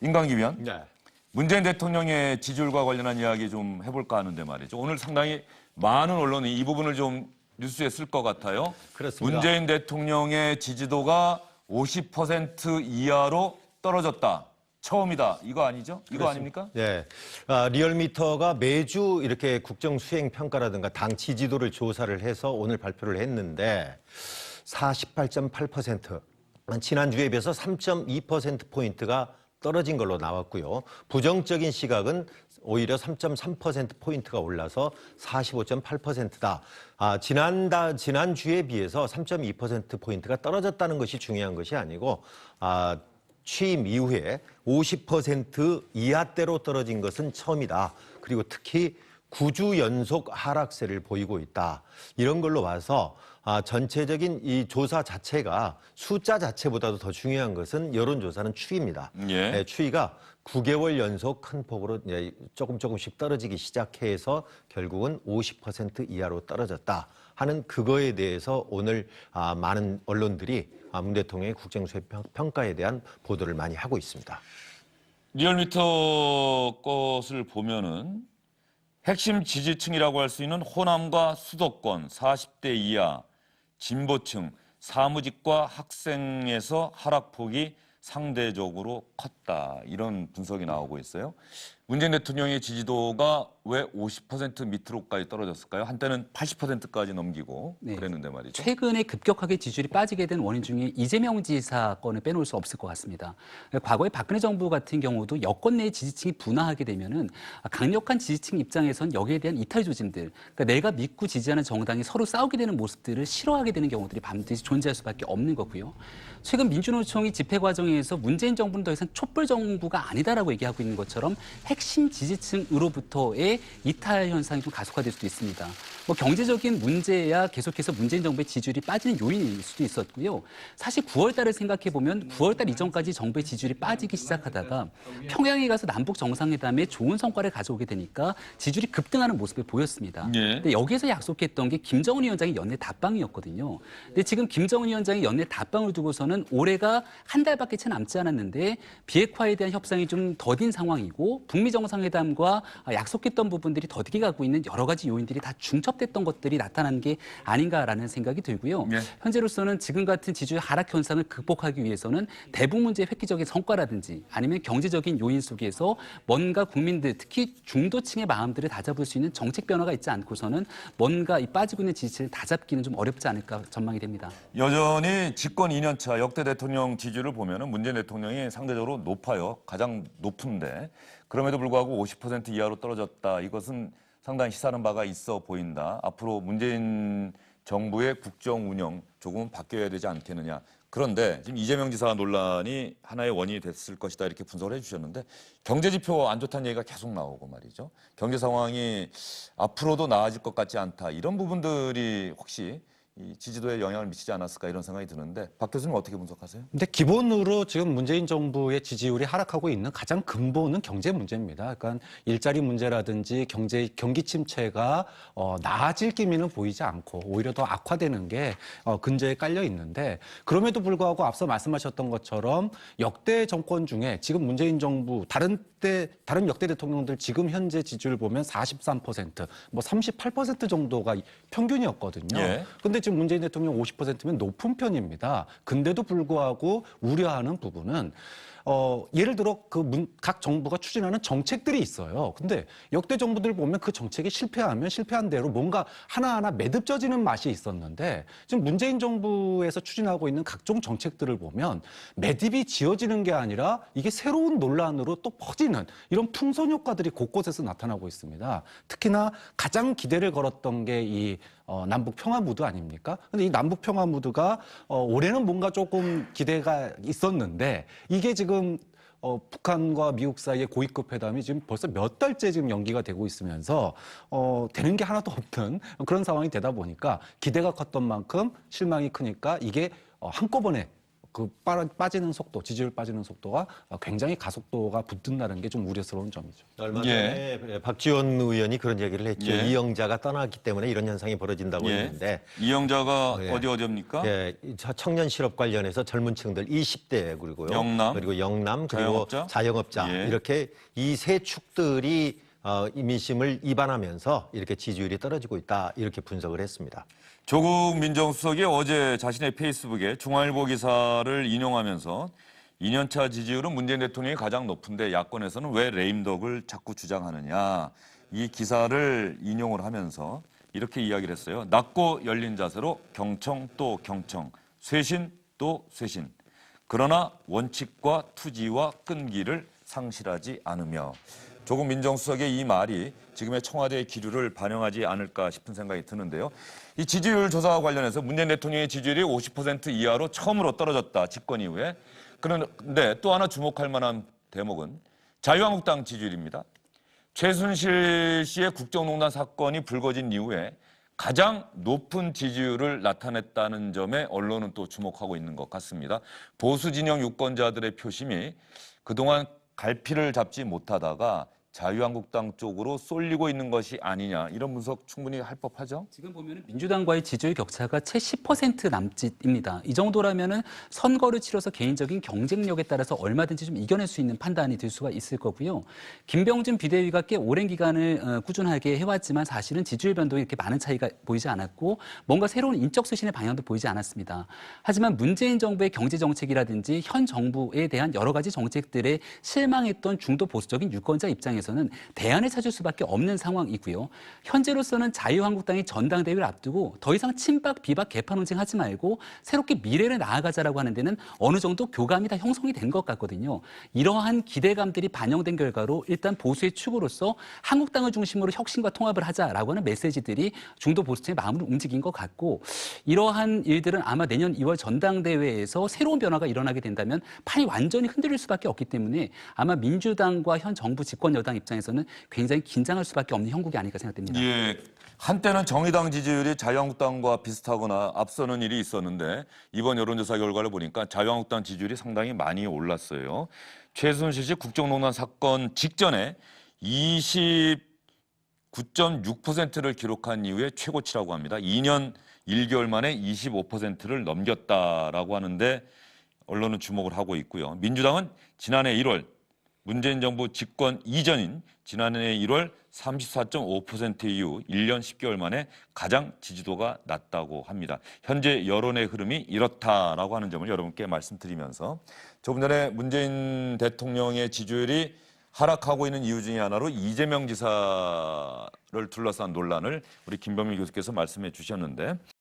인강기 위원. 네. 문재인 대통령의 지지율과 관련한 이야기 좀 해볼까 하는데 말이죠. 오늘 상당히 많은 언론이 이 부분을 좀 뉴스에 쓸 것 같아요. 그렇습니다. 문재인 대통령의 지지도가 50% 이하로 떨어졌다. 처음이다. 이거 아니죠? 이거 그렇습니다. 아닙니까? 네. 리얼미터가 매주 이렇게 국정 수행 평가라든가 당 지지도를 조사를 해서 오늘 발표를 했는데 48.8%. 지난주에 비해서 3.2%포인트가 떨어진 걸로 나왔고요. 부정적인 시각은 오히려 3.3%포인트가 올라서 45.8%다. 지난주에 비해서 3.2%포인트가 떨어졌다는 것이 중요한 것이 아니고 취임 이후에 50% 이하대로 떨어진 것은 처음이다. 그리고 특히 9주 연속 하락세를 보이고 있다. 이런 걸로 봐서 전체적인 이 조사 자체가 숫자 자체보다도 더 중요한 것은 여론조사는 추이입니다. 예. 네, 추이가 9개월 연속 큰 폭으로 조금씩 떨어지기 시작해서 결국은 50% 이하로 떨어졌다 하는 그거에 대해서 오늘 많은 언론들이 문 대통령의 국정수행 평가에 대한 보도를 많이 하고 있습니다. 리얼미터 것을 보면은 핵심 지지층이라고 할 수 있는 호남과 수도권, 40대 이하, 진보층, 사무직과 학생에서 하락폭이 상대적으로 컸다. 이런 분석이 나오고 있어요. 문재인 대통령의 지지도가 왜 50% 밑으로까지 떨어졌을까요? 한때는 80%까지 넘기고 그랬는데 말이죠. 최근에 급격하게 지지율이 빠지게 된 원인 중에 이재명 지사 건을 빼놓을 수 없을 것 같습니다. 과거에 박근혜 정부 같은 경우도 여권 내 지지층이 분화하게 되면은 강력한 지지층 입장에선 여기에 대한 이탈 조짐들, 그러니까 내가 믿고 지지하는 정당이 서로 싸우게 되는 모습들을 싫어하게 되는 경우들이 반드시 존재할 수밖에 없는 거고요. 최근 민주노총이 집회 과정에서 문재인 정부는 더 이상 촛불 정부가 아니다라고 얘기하고 있는 것처럼 핵심 지지층으로부터의 이탈 현상이 좀 가속화될 수도 있습니다. 경제적인 문제야 계속해서 문재인 정부의 지지율이 빠지는 요인일 수도 있었고요. 사실 9월 달을 생각해 보면 9월 달 이전까지 정부의 지지율이 빠지기 시작하다가 평양에 가서 남북 정상회담에 좋은 성과를 가져오게 되니까 지지율이 급등하는 모습을 보였습니다. 예. 근데 여기에서 약속했던 게 김정은 위원장의 연내 답방이었거든요. 근데 지금 김정은 위원장의 연내 답방을 두고서는 올해가 한 달밖에 채 남지 않았는데 비핵화에 대한 협상이 좀 더딘 상황이고 북미 정상회담과 약속했던 부분들이 더디게 가고 있는 여러 가지 요인들이 다 중첩됐던 것들이 나타난 게 아닌가라는 생각이 들고요. 예. 현재로서는 지금 같은 지지율 하락 현상을 극복하기 위해서는 대북 문제의 획기적인 성과라든지 아니면 경제적인 요인 속에서 뭔가 국민들 특히 중도층의 마음들을 다잡을 수 있는 정책 변화가 있지 않고서는 뭔가 이 빠지고 있는 지지를 다잡기는 좀 어렵지 않을까 전망이 됩니다. 여전히 집권 2년차 역대 대통령 지지율을 보면은 문재인 대통령이 상대적으로 높아요. 가장 높은데 그럼에도 불구하고 50% 이하로 떨어졌다. 이것은 상당히 시사하는 바가 있어 보인다. 앞으로 문재인 정부의 국정 운영 조금은 바뀌어야 되지 않겠느냐. 그런데 지금 이재명 지사 논란이 하나의 원인이 됐을 것이다 이렇게 분석을 해주셨는데 경제 지표 안 좋다는 얘기가 계속 나오고 말이죠. 경제 상황이 앞으로도 나아질 것 같지 않다. 이런 부분들이 혹시 이 지지도에 영향을 미치지 않았을까 이런 생각이 드는데 박 교수님 어떻게 분석하세요? 근데 기본으로 지금 문재인 정부의 지지율이 하락하고 있는 가장 근본은 경제 문제입니다. 그러니까 일자리 문제라든지 경기 침체가 나아질 기미는 보이지 않고 오히려 더 악화되는 게 근저에 깔려 있는데 그럼에도 불구하고 앞서 말씀하셨던 것처럼 역대 정권 중에 지금 문재인 정부 다른 역대 대통령들 지금 현재 지지율 보면 43%, 뭐 38% 정도가 평균이었거든요. 예. 근데 지금 문재인 대통령 50%면 높은 편입니다. 근데도 불구하고 우려하는 부분은 예를 들어 각 정부가 추진하는 정책들이 있어요. 근데 역대 정부들 보면 그 정책이 실패하면 실패한 대로 뭔가 하나하나 매듭져지는 맛이 있었는데 지금 문재인 정부에서 추진하고 있는 각종 정책들을 보면 매듭이 지어지는 게 아니라 이게 새로운 논란으로 또 퍼지는 이런 풍선 효과들이 곳곳에서 나타나고 있습니다. 특히나 가장 기대를 걸었던 게 이 남북 평화 무드 아닙니까? 근데 이 남북 평화 무드가 올해는 뭔가 조금 기대가 있었는데 이게 지금 북한과 미국 사이의 고위급 회담이 지금 벌써 몇 달째 지금 연기가 되고 있으면서 되는 게 하나도 없는 그런 상황이 되다 보니까 기대가 컸던 만큼 실망이 크니까 이게 한꺼번에 빠지는 속도, 지지율 빠지는 속도가 굉장히 가속도가 붙는다는 게 좀 우려스러운 점이죠. 얼마 예. 전에 박지원 의원이 그런 얘기를 했죠. 예. 이영자가 떠났기 때문에 이런 현상이 벌어진다고 예. 했는데 이영자가 예. 어디입니까? 예, 청년 실업 관련해서 젊은 층들 20대 그리고요. 영남, 그리고 영남 그리고 자영업자? 자영업자 예. 이렇게 이 세 축들이 민심을 이반하면서 이렇게 지지율이 떨어지고 있다 이렇게 분석을 했습니다. 조국 민정수석이 어제 자신의 페이스북에 중앙일보 기사를 인용하면서 2년차 지지율은 문재인 대통령이 가장 높은데 야권에서는 왜 레임덕을 자꾸 주장하느냐. 이 기사를 인용을 하면서 이렇게 이야기를 했어요. 낮고 열린 자세로 경청 또 경청, 쇄신 또 쇄신. 그러나 원칙과 투지와 끈기를 상실하지 않으며. 조국 민정수석의 이 말이 지금의 청와대의 기류를 반영하지 않을까 싶은 생각이 드는데요. 이 지지율 조사와 관련해서 문재인 대통령의 지지율이 50% 이하로 처음으로 떨어졌다. 집권 이후에. 그런데 또 하나 주목할 만한 대목은 자유한국당 지지율입니다. 최순실 씨의 국정농단 사건이 불거진 이후에 가장 높은 지지율을 나타냈다는 점에 언론은 또 주목하고 있는 것 같습니다. 보수 진영 유권자들의 표심이 그동안 갈피를 잡지 못하다가 자유한국당 쪽으로 쏠리고 있는 것이 아니냐 이런 분석 충분히 할 법하죠. 지금 보면 민주당과의 지지율 격차가 채 10% 남짓입니다. 이 정도라면은 선거를 치러서 개인적인 경쟁력에 따라서 얼마든지 좀 이겨낼 수 있는 판단이 들 수가 있을 거고요. 김병준 비대위가 꽤 오랜 기간을 꾸준하게 해왔지만 사실은 지지율 변동에 이렇게 많은 차이가 보이지 않았고 뭔가 새로운 인적 쇄신의 방향도 보이지 않았습니다. 하지만 문재인 정부의 경제 정책이라든지 현 정부에 대한 여러 가지 정책들에 실망했던 중도 보수적인 유권자 입장에서는 대안을 찾을 수밖에 없는 상황이고요. 현재로서는 자유한국당이 전당대회를 앞두고 더 이상 친박, 비박, 개파 논쟁하지 말고 새롭게 미래를 나아가자라고 하는 데는 어느 정도 교감이 다 형성이 된 것 같거든요. 이러한 기대감들이 반영된 결과로 일단 보수의 축으로서 한국당을 중심으로 혁신과 통합을 하자라고 하는 메시지들이 중도 보수층의 마음을 움직인 것 같고 이러한 일들은 아마 내년 2월 전당대회에서 새로운 변화가 일어나게 된다면 판이 완전히 흔들릴 수밖에 없기 때문에 아마 민주당과 현 정부 집권 여당 입장에서는 굉장히 긴장할 수밖에 없는 형국이 아닐까 생각됩니다. 예. 한때는 정의당 지지율이 자유한국당과 비슷하거나 앞서는 일이 있었는데 이번 여론조사 결과를 보니까 자유한국당 지지율이 상당히 많이 올랐어요. 최순실 씨 국정농단 사건 직전에 29.6%를 기록한 이후에 최고치라고 합니다. 2년 1개월 만에 25%를 넘겼다라고 하는데 언론은 주목을 하고 있고요. 민주당은 지난해 1월 문재인 정부 집권 이전인 지난해 1월 34.5% 이후 1년 10개월 만에 가장 지지도가 낮다고 합니다. 현재 여론의 흐름이 이렇다라고 하는 점을 여러분께 말씀드리면서 조금 전에 문재인 대통령의 지지율이 하락하고 있는 이유 중에 하나로 이재명 지사를 둘러싼 논란을 우리 김병민 교수께서 말씀해 주셨는데